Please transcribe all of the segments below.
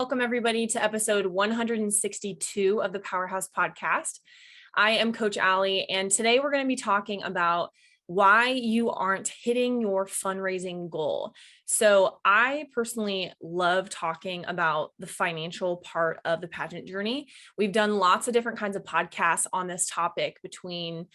welcome everybody to episode 162 of the Powerhouse Podcast. I am Coach Allie, and today we're going to be talking about why you aren't hitting your fundraising goal. So I personally love talking about the financial part of the pageant journey. We've done lots of different kinds of podcasts on this topic, between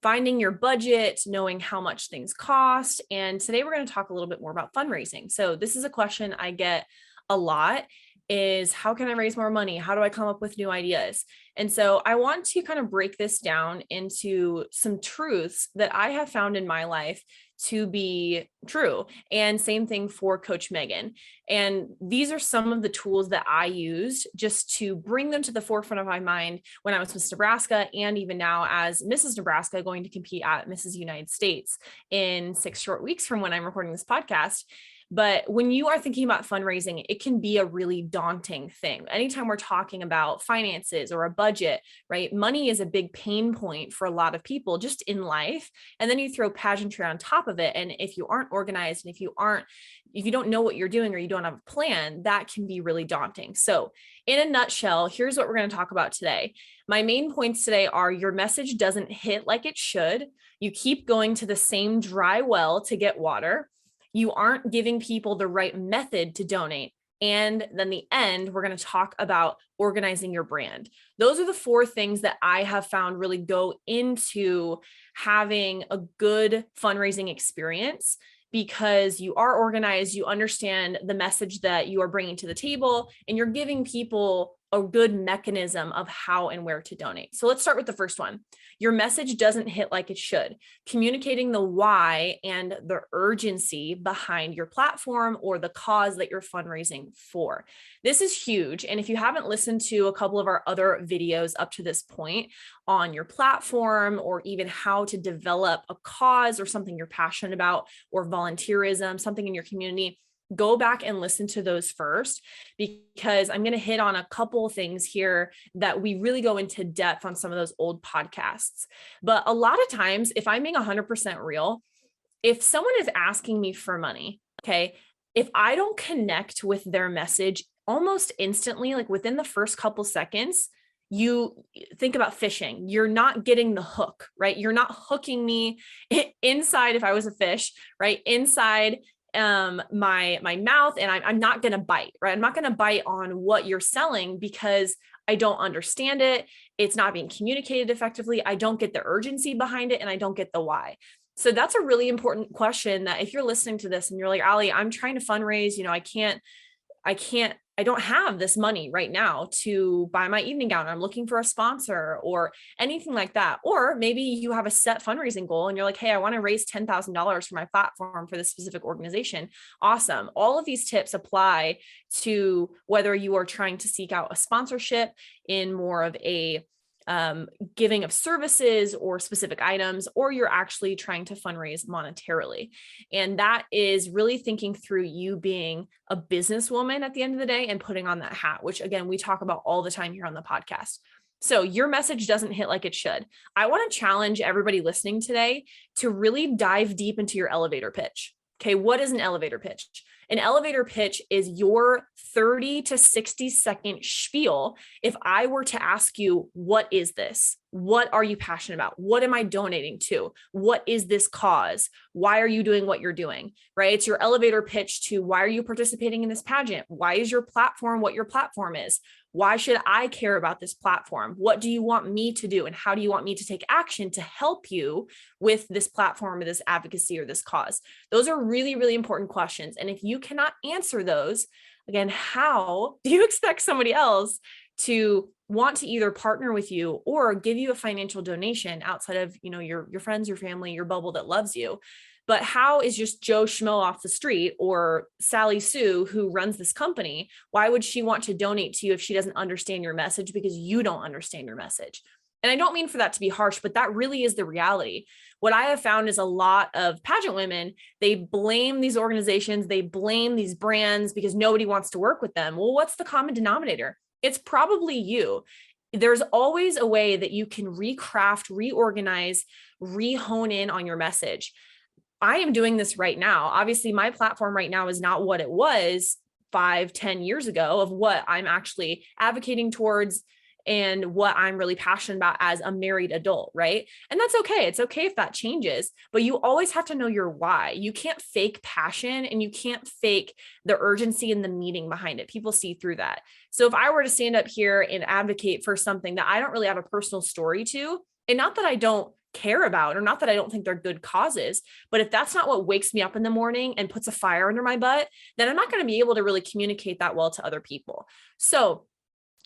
finding your budget, knowing how much things cost. And today we're going to talk a little bit more about fundraising. So this is a question I get a lot, is how can I raise more money? How do I come up with new ideas? And so I want to kind of break this down into some truths that I have found in my life to be true. And same thing for Coach Megan. And these are some of the tools that I used just to bring them to the forefront of my mind when I was Miss Nebraska, and even now as Mrs. Nebraska, going to compete at Mrs. United States in 6 short weeks from when I'm recording this podcast. But when you are thinking about fundraising, it can be a really daunting thing. Anytime we're talking about finances or a budget, right? Money is a big pain point for a lot of people just in life. And then you throw pageantry on top of it. And if you aren't organized, and if you don't know what you're doing, or you don't have a plan, that can be really daunting. So in a nutshell, here's what we're going to talk about today. My main points today are: your message doesn't hit like it should. You keep going to the same dry well to get water. You aren't giving people the right method to donate. And then the end, we're going to talk about organizing your brand. Those are the 4 things that I have found really go into having a good fundraising experience, because you are organized, you understand the message that you are bringing to the table, and you're giving people a good mechanism of how and where to donate. So let's start with the first one. Your message doesn't hit like it should. Communicating the why and the urgency behind your platform or the cause that you're fundraising for. This is huge. And if you haven't listened to a couple of our other videos up to this point on your platform, or even how to develop a cause or something you're passionate about, or volunteerism, something in your community, go back and listen to those first, because I'm going to hit on a couple things here that we really go into depth on some of those old podcasts. But a lot of times, if I'm being 100% real, if someone is asking me for money, okay, if I don't connect with their message almost instantly, like within the first couple seconds, you think about fishing. You're not getting the hook, right? You're not hooking me inside, if I was a fish, right? Inside my mouth, and I'm not going to bite, right? I'm not going to bite on what you're selling because I don't understand it. It's not being communicated effectively. I don't get the urgency behind it, and I don't get the why. So that's a really important question, that if you're listening to this and you're like, Allie, I'm trying to fundraise, I don't have this money right now to buy my evening gown. I'm looking for a sponsor or anything like that. Or maybe you have a set fundraising goal and you're like, hey, I want to raise $10,000 for my platform for this specific organization. Awesome. All of these tips apply to whether you are trying to seek out a sponsorship in more of a giving of services or specific items, or you're actually trying to fundraise monetarily. And that is really thinking through you being a businesswoman at the end of the day and putting on that hat, which again, we talk about all the time here on the podcast. So your message doesn't hit like it should. I want to challenge everybody listening today to really dive deep into your elevator pitch. Okay, what is an elevator pitch? An elevator pitch is your 30 to 60 second spiel. If I were to ask you, what is this? What are you passionate about? What am I donating to? What is this cause? Why are you doing what you're doing, right? It's your elevator pitch to why are you participating in this pageant? Why is your platform what your platform is? Why should I care about this platform? What do you want me to do? And how do you want me to take action to help you with this platform or this advocacy or this cause? Those are really, really important questions. And if you cannot answer those, again, how do you expect somebody else to want to either partner with you or give you a financial donation outside of, your friends, your family, your bubble that loves you? But how is just Joe Schmo off the street, or Sally Sue who runs this company, why would she want to donate to you if she doesn't understand your message because you don't understand your message? And I don't mean for that to be harsh, but that really is the reality. What I have found is a lot of pageant women, they blame these organizations, they blame these brands because nobody wants to work with them. Well, what's the common denominator? It's probably you. There's always a way that you can recraft, reorganize, rehone in on your message. I am doing this right now. Obviously, my platform right now is not what it was 5-10 years ago of what I'm actually advocating towards and what I'm really passionate about as a married adult, right? And that's okay. It's okay if that changes, but you always have to know your why. You can't fake passion and you can't fake the urgency and the meaning behind it. People see through that. So if I were to stand up here and advocate for something that I don't really have a personal story to, and not that I don't care about, or not that I don't think they're good causes, but if that's not what wakes me up in the morning and puts a fire under my butt, then I'm not going to be able to really communicate that well to other people. So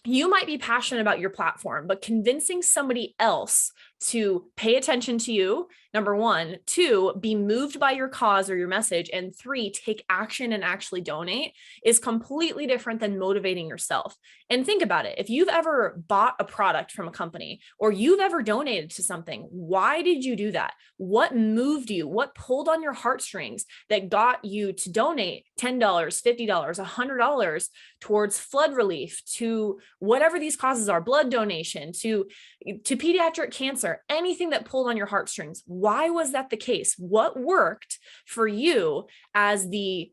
you might be passionate about your platform, but convincing somebody else to pay attention to you, number one, two, be moved by your cause or your message, and three, take action and actually donate is completely different than motivating yourself. And think about it. If you've ever bought a product from a company or you've ever donated to something, why did you do that? What moved you? What pulled on your heartstrings that got you to donate $10, $50, $100 towards flood relief, to whatever these causes are, blood donation, to pediatric cancer, anything that pulled on your heartstrings? Why was that the case? What worked for you as the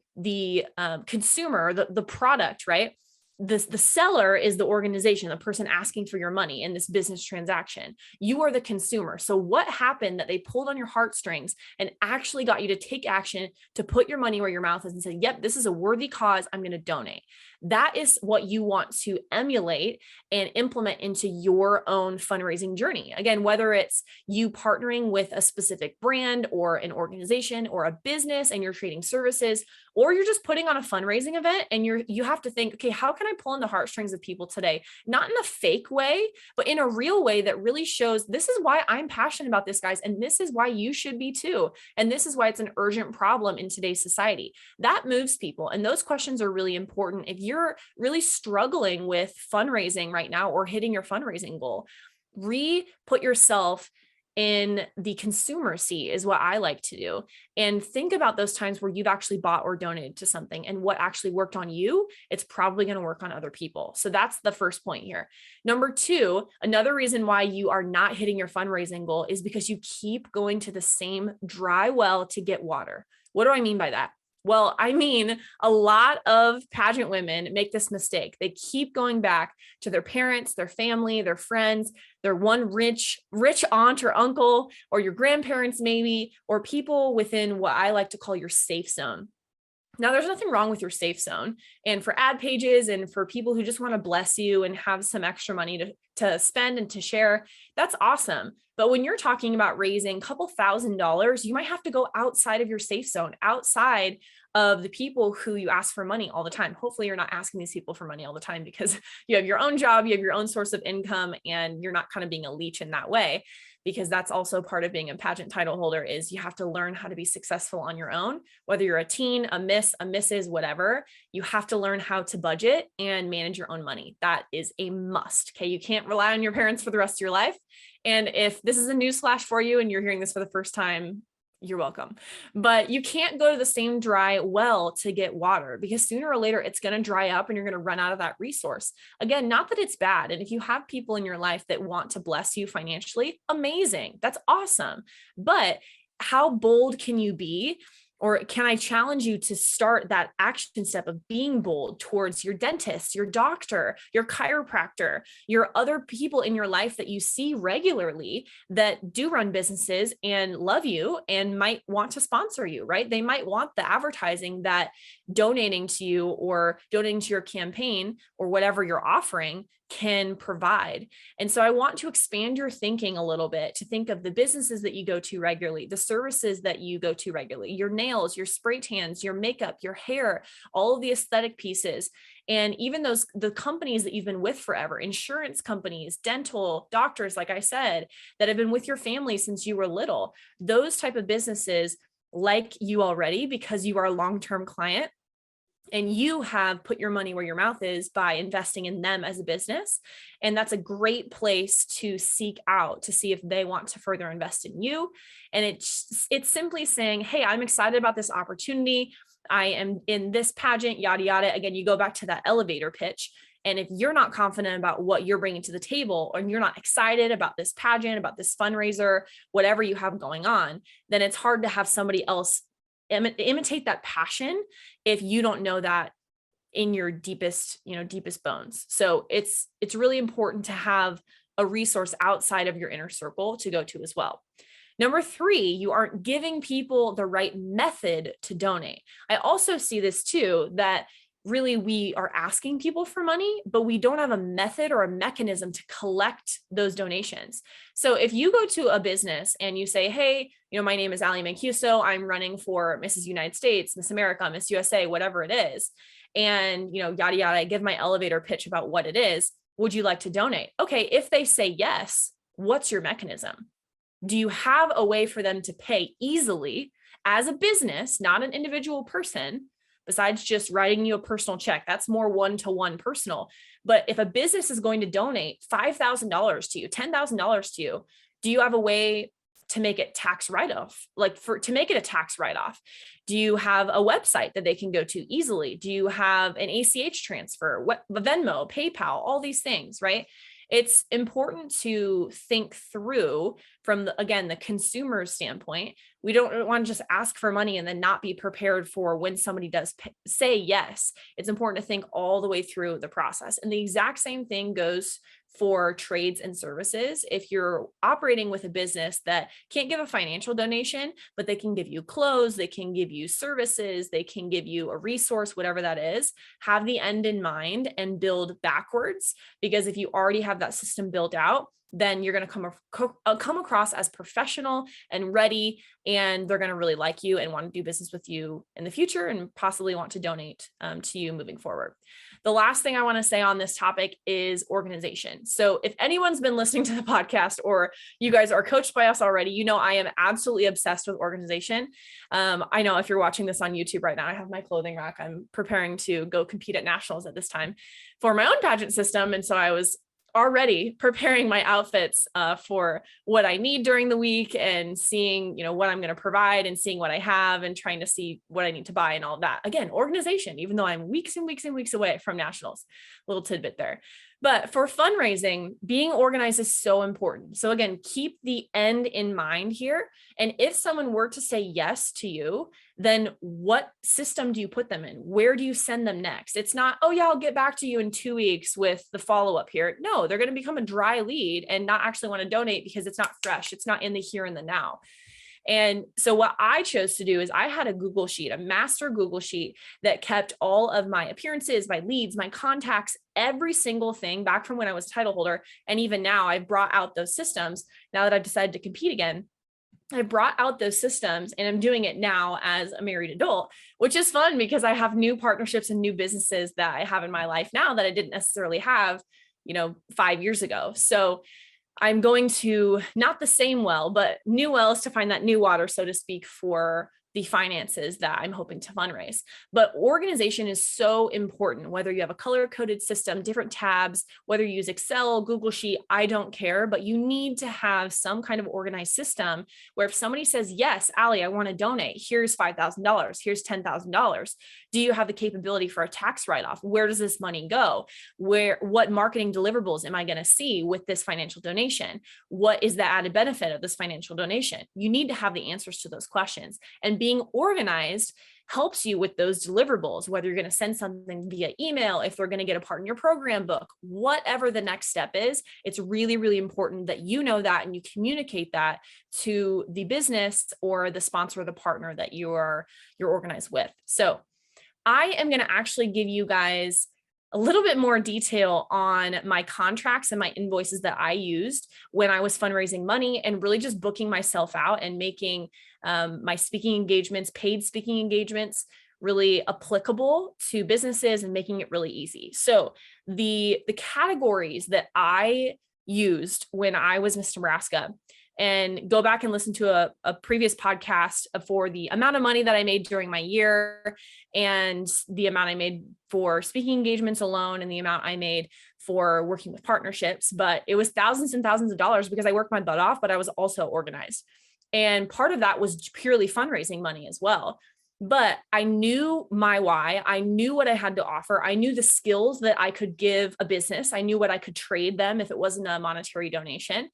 consumer, the product, right? The seller is the organization, the person asking for your money in this business transaction. You are the consumer. So what happened that they pulled on your heartstrings and actually got you to take action, to put your money where your mouth is and say, yep, this is a worthy cause, I'm going to donate? That is what you want to emulate and implement into your own fundraising journey. Again, whether it's you partnering with a specific brand or an organization or a business and you're creating services, or you're just putting on a fundraising event and you have to think, okay, how can I pull in the heartstrings of people today? Not in a fake way, but in a real way that really shows this is why I'm passionate about this, guys. And this is why you should be too. And this is why it's an urgent problem in today's society. That moves people. And those questions are really important. If you're really struggling with fundraising right now or hitting your fundraising goal, put yourself in the consumer seat is what I like to do. And think about those times where you've actually bought or donated to something and what actually worked on you. It's probably going to work on other people. So that's the first point here. Number two, another reason why you are not hitting your fundraising goal is because you keep going to the same dry well to get water. What do I mean by that? Well, I mean, a lot of pageant women make this mistake. They keep going back to their parents, their family, their friends, their one rich aunt or uncle, or your grandparents maybe, or people within what I like to call your safe zone. Now, there's nothing wrong with your safe zone. And for ad pages and for people who just want to bless you and have some extra money to spend and to share, that's awesome. But when you're talking about raising a couple $1,000s, you might have to go outside of your safe zone, outside of the people who you ask for money all the time. Hopefully you're not asking these people for money all the time because you have your own job, you have your own source of income, and you're not kind of being a leech in that way. Because that's also part of being a pageant title holder, is you have to learn how to be successful on your own, whether you're a teen, a miss, a Mrs., whatever. You have to learn how to budget and manage your own money. That is a must. Okay. You can't rely on your parents for the rest of your life. And if this is a newsflash for you and you're hearing this for the first time, you're welcome. But you can't go to the same dry well to get water, because sooner or later it's going to dry up and you're going to run out of that resource. Again, not that it's bad. And if you have people in your life that want to bless you financially, amazing. That's awesome. But how bold can you be? Or can I challenge you to start that action step of being bold towards your dentist, your doctor, your chiropractor, your other people in your life that you see regularly that do run businesses and love you and might want to sponsor you, right? They might want the advertising that donating to you or donating to your campaign or whatever you're offering can provide. And so I want to expand your thinking a little bit to think of the businesses that you go to regularly, the services that you go to regularly, your nails, your spray tans, your makeup, your hair, all of the aesthetic pieces. And even the companies that you've been with forever, insurance companies, dental, doctors, like I said, that have been with your family since you were little, those type of businesses like you already because you are a long-term client. And you have put your money where your mouth is by investing in them as a business. And that's a great place to seek out to see if they want to further invest in you. And it's simply saying, hey, I'm excited about this opportunity. I am in this pageant, yada, yada. Again, you go back to that elevator pitch. And if you're not confident about what you're bringing to the table, or you're not excited about this pageant, about this fundraiser, whatever you have going on, then it's hard to have somebody else imitate that passion if you don't know that in your deepest bones. So it's really important to have a resource outside of your inner circle to go to as well. Number 3, you aren't giving people the right method to donate. I also see this too, that really we are asking people for money, but we don't have a method or a mechanism to collect those donations. So if you go to a business and you say, hey, my name is Ali Mancuso, I'm running for Mrs. United States, Miss America, Miss USA, whatever it is. And, yada, yada, I give my elevator pitch about what it is. Would you like to donate? Okay. If they say yes, what's your mechanism? Do you have a way for them to pay easily as a business, not an individual person, besides just writing you a personal check? That's more one-to-one personal. But if a business is going to donate $5,000 to you, $10,000 to you, do you have a way to make it tax write-off, to make it a tax write-off? Do you have a website that they can go to easily? Do you have an ACH transfer, Venmo, PayPal, all these things, right? It's important to think through from the consumer's standpoint. We don't want to just ask for money and then not be prepared for when somebody does say yes. It's important to think all the way through the process. And the exact same thing goes for trades and services. If you're operating with a business that can't give a financial donation, but they can give you clothes, they can give you services, they can give you a resource, whatever that is, have the end in mind and build backwards. Because if you already have that system built out, then you're going to come across as professional and ready, and they're going to really like you and want to do business with you in the future and possibly want to donate to you moving forward. The last thing I want to say on this topic is organization. So if anyone's been listening to the podcast or you guys are coached by us already, I am absolutely obsessed with organization. I know if you're watching this on YouTube right now, I have my clothing rack. I'm preparing to go compete at nationals at this time for my own pageant system. And so I was already preparing my outfits for what I need during the week and seeing, what I'm going to provide and seeing what I have and trying to see what I need to buy and all of that. Again, organization, even though I'm weeks and weeks and weeks away from nationals, little tidbit there. But for fundraising, being organized is so important. So again, keep the end in mind here. And if someone were to say yes to you, then what system do you put them in? Where do you send them next? It's not, oh yeah, I'll get back to you in 2 weeks with the follow-up here. No, they're going to become a dry lead and not actually want to donate because it's not fresh. It's not in the here and the now. And so what I chose to do is I had a Google sheet, a master Google sheet that kept all of my appearances, my leads, my contacts, every single thing back from when I was title holder. And even now I've brought out those systems now that I've decided to compete again. I brought out those systems and I'm doing it now as a married adult, which is fun because I have new partnerships and new businesses that I have in my life now that I didn't necessarily have, 5 years ago. So I'm going to not the same well, but new wells to find that new water, so to speak, for the finances that I'm hoping to fundraise. But organization is so important, whether you have a color-coded system, different tabs, whether you use Excel, Google Sheet, I don't care, but you need to have some kind of organized system where if somebody says, yes, Ali, I want to donate, here's $5,000, here's $10,000. Do you have the capability for a tax write-off? Where does this money go? What marketing deliverables am I going to see with this financial donation? What is the added benefit of this financial donation? You need to have the answers to those questions. And being organized helps you with those deliverables, whether you're going to send something via email, if they're going to get a part in your program book, whatever the next step is, it's really, really important that you know that and you communicate that to the business or the sponsor or the partner that you're organized with. So I am going to actually give you guys a little bit more detail on my contracts and my invoices that I used when I was fundraising money and really just booking myself out and making my speaking engagements, paid speaking engagements, really applicable to businesses and making it really easy. So the categories that I used when I was Miss Nebraska, and go back and listen to a previous podcast for the amount of money that I made during my year and the amount I made for speaking engagements alone and the amount I made for working with partnerships. But it was thousands and thousands of dollars because I worked my butt off, but I was also organized. And part of that was purely fundraising money as well. But I knew my why. I knew what I had to offer. I knew the skills that I could give a business. I knew what I could trade them if it wasn't a monetary donation.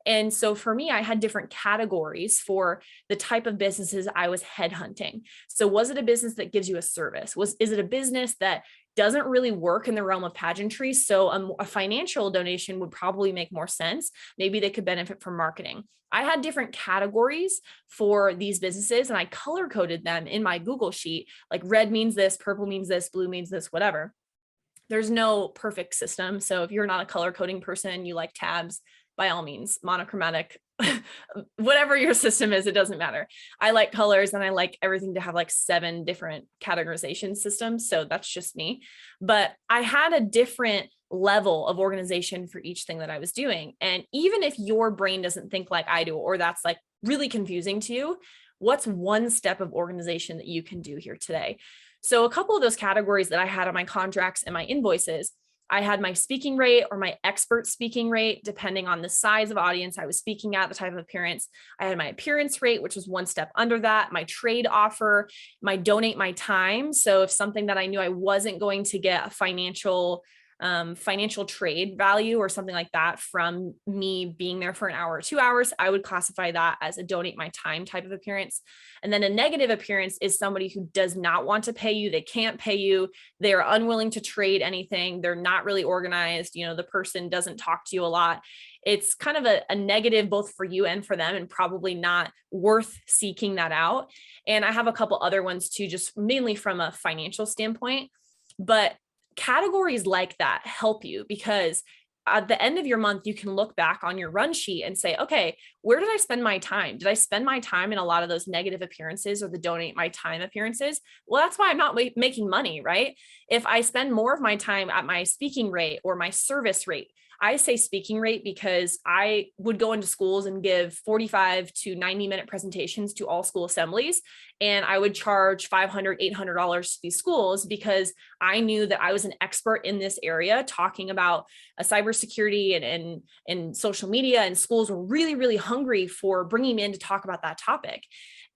And so for me, I had different categories for the type of businesses I was headhunting. So was it a business that gives you a service? Is it a business that doesn't really work in the realm of pageantry. So a financial donation would probably make more sense. Maybe they could benefit from marketing. I had different categories for these businesses and I color coded them in my Google sheet. Like red means this, purple means this, blue means this, whatever. There's no perfect system. So if you're not a color coding person, you like tabs, by all means, monochromatic, whatever your system is, it doesn't matter. I like colors and I like everything to have like 7 different categorization systems. So that's just me. But I had a different level of organization for each thing that I was doing. And even if your brain doesn't think like I do, or that's like really confusing to you, what's one step of organization that you can do here today? So a couple of those categories that I had on my contracts and my invoices, I had my speaking rate or my expert speaking rate, depending on the size of audience I was speaking at, the type of appearance. I had my appearance rate, which was one step under that, my trade offer, my donate my time. So if something that I knew I wasn't going to get a financial trade value or something like that from me being there for an hour or 2 hours, I would classify that as a donate my time type of appearance. And then a negative appearance is somebody who does not want to pay you. They can't pay you. They're unwilling to trade anything. They're not really organized. The person doesn't talk to you a lot. It's kind of a negative both for you and for them, and probably not worth seeking that out. And I have a couple other ones too, just mainly from a financial standpoint. But categories like that help you because at the end of your month, you can look back on your run sheet and say, okay, where did I spend my time? Did I spend my time in a lot of those negative appearances or the donate my time appearances? Well, that's why I'm not making money, right? If I spend more of my time at my speaking rate or my service rate, I say speaking rate because I would go into schools and give 45 to 90-minute presentations to all school assemblies. And I would charge $500, $800 to these schools because I knew that I was an expert in this area talking about cybersecurity and social media, and schools were really, really hungry for bringing me in to talk about that topic.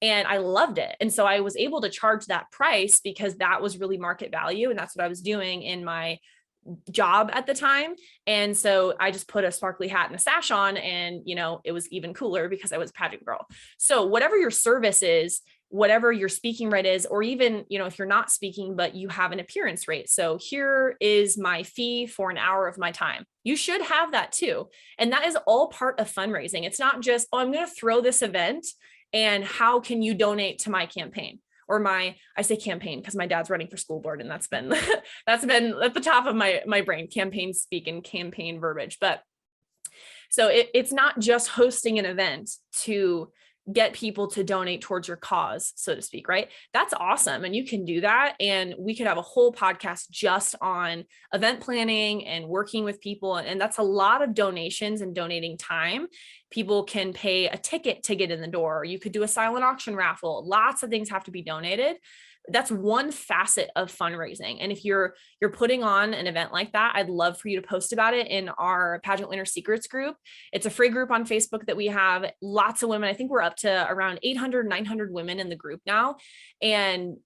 And I loved it. And so I was able to charge that price because that was really market value. And that's what I was doing in my job at the time. And so I just put a sparkly hat and a sash on, and it was even cooler because I was a pageant girl. So whatever your service is, whatever your speaking rate is, or even, if you're not speaking, but you have an appearance rate. So here is my fee for an hour of my time. You should have that too. And that is all part of fundraising. It's not just, oh, I'm going to throw this event and how can you donate to my campaign? Or I say campaign because my dad's running for school board, and that's been at the top of my brain, campaign speak and campaign verbiage. But so it's not just hosting an event to get people to donate towards your cause, so to speak, right? That's awesome. And you can do that. And we could have a whole podcast just on event planning and working with people. And that's a lot of donations and donating time. People can pay a ticket to get in the door. You could do a silent auction raffle. Lots of things have to be donated. That's one facet of fundraising. And if you're putting on an event like that, I'd love for you to post about it in our Pageant Winner Secrets group. It's a free group on Facebook that we have. Lots of women. I think we're up to around 800, 900 women in the group now. And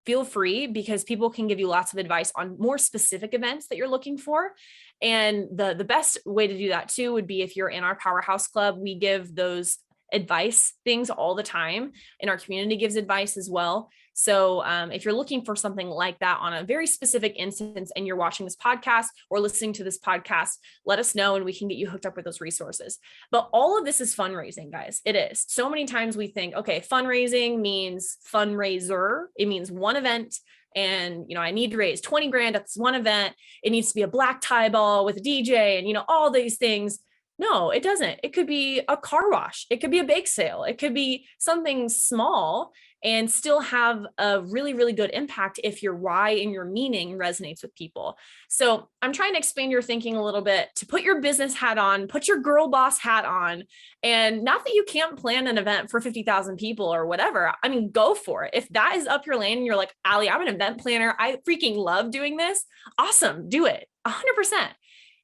feel free, because people can give you lots of advice on more specific events that you're looking for. And the best way to do that too would be if you're in our Powerhouse Club. We give those advice things all the time, and our community gives advice as well. So if you're looking for something like that on a very specific instance and you're watching this podcast or listening to this podcast, let us know and we can get you hooked up with those resources. But all of this is fundraising, guys. It is. So many times we think, okay, fundraising means fundraiser. It means one event. And, I need to raise 20 grand at this one event. It needs to be a black tie ball with a DJ and, all these things. No, it doesn't. It could be a car wash. It could be a bake sale. It could be something small and still have a really, really good impact if your why and your meaning resonates with people. So I'm trying to expand your thinking a little bit to put your business hat on, put your girl boss hat on, and not that you can't plan an event for 50,000 people or whatever. I mean, go for it. If that is up your lane and you're like, Allie, I'm an event planner, I freaking love doing this. Awesome. Do it 100%.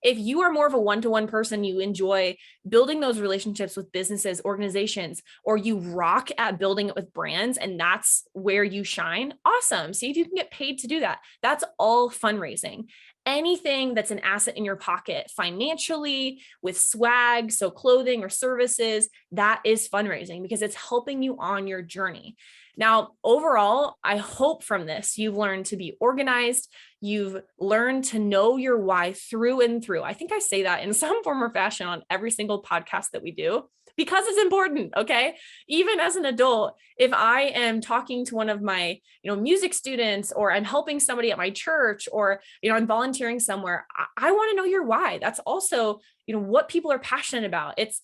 If you are more of a one-to-one person, you enjoy building those relationships with businesses, organizations, or you rock at building it with brands, and that's where you shine, awesome. See if you can get paid to do that. That's all fundraising. anything that's an asset in your pocket financially, with swag, so clothing or services, that is fundraising because it's helping you on your journey. Now, overall, I hope from this, you've learned to be organized. You've learned to know your why through and through. I think I say that in some form or fashion on every single podcast that we do because it's important. Okay. Even as an adult, if I am talking to one of my, music students, or I'm helping somebody at my church, or, I'm volunteering somewhere, I want to know your why. That's also, what people are passionate about. It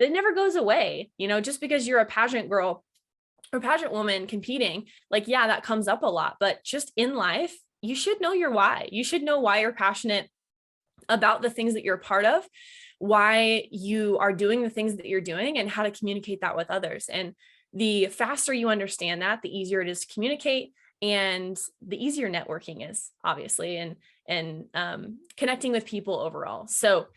never goes away, just because you're a pageant girl or pageant woman competing, that comes up a lot, but just in life, you should know your why. You should know why you're passionate about the things that you're a part of, why you are doing the things that you're doing, and how to communicate that with others. And the faster you understand that, the easier it is to communicate, and the easier networking is, obviously, and connecting with people overall. So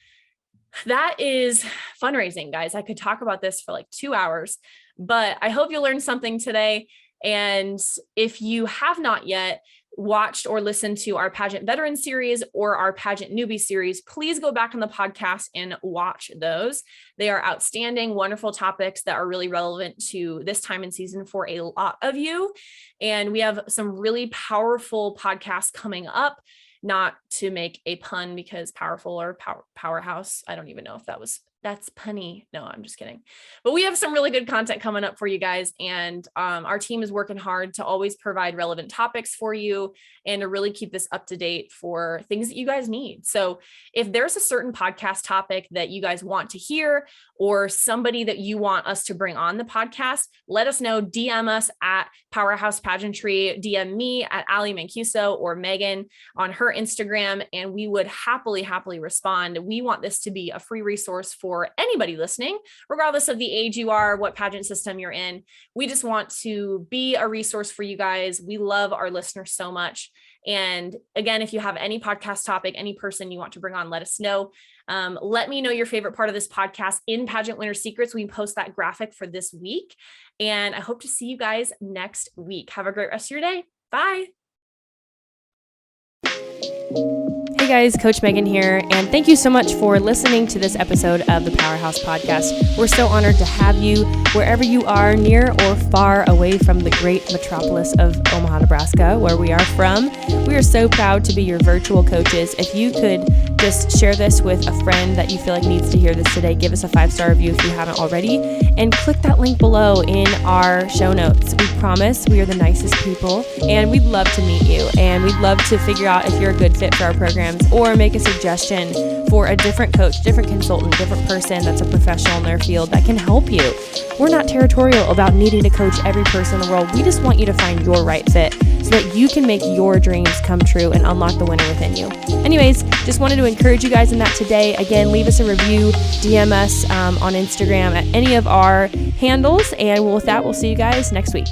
that is fundraising, guys. I could talk about this for 2 hours, but I hope you learned something today. And if you have not yet watched or listened to our pageant veteran series or our pageant newbie series, please go back on the podcast and watch those. They are outstanding, wonderful topics that are really relevant to this time in season for a lot of you. And we have some really powerful podcasts coming up. Not to make a pun, because powerful or powerhouse, I don't even know if that's punny. No, I'm just kidding. But we have some really good content coming up for you guys. And our team is working hard to always provide relevant topics for you and to really keep this up to date for things that you guys need. So if there's a certain podcast topic that you guys want to hear, or somebody that you want us to bring on the podcast, let us know. DM us at Powerhouse Pageantry, DM me at Ali Mancuso or Megan on her Instagram, and we would happily respond. We want this to be a free resource for anybody listening, regardless of the age you are, what pageant system you're in. We just want to be a resource for you guys. We love our listeners so much. And again, if you have any podcast topic, any person you want to bring on, let us know. Let me know your favorite part of this podcast in Pageant Winner Secrets. We post that graphic for this week, and I hope to see you guys next week. Have a great rest of your day. Bye. Hey guys, Coach Megan here, and thank you so much for listening to this episode of the Powerhouse Podcast. We're so honored to have you wherever you are, near or far away from the great metropolis of Omaha, Nebraska, where we are from. We are so proud to be your virtual coaches. If you could just share this with a friend that you feel like needs to hear this today, give us a 5-star review if you haven't already, and click that link below in our show notes. We promise we are the nicest people, and we'd love to meet you, and we'd love to figure out if you're a good fit for our programs, or make a suggestion for a different coach, different consultant, different person that's a professional in their field that can help you. We're not territorial about needing to coach every person in the world. We just want you to find your right fit so that you can make your dreams come true and unlock the winner within you. Anyways, just wanted to encourage you guys in that today. Again, leave us a review, DM us on Instagram at any of our handles, and with that, we'll see you guys next week.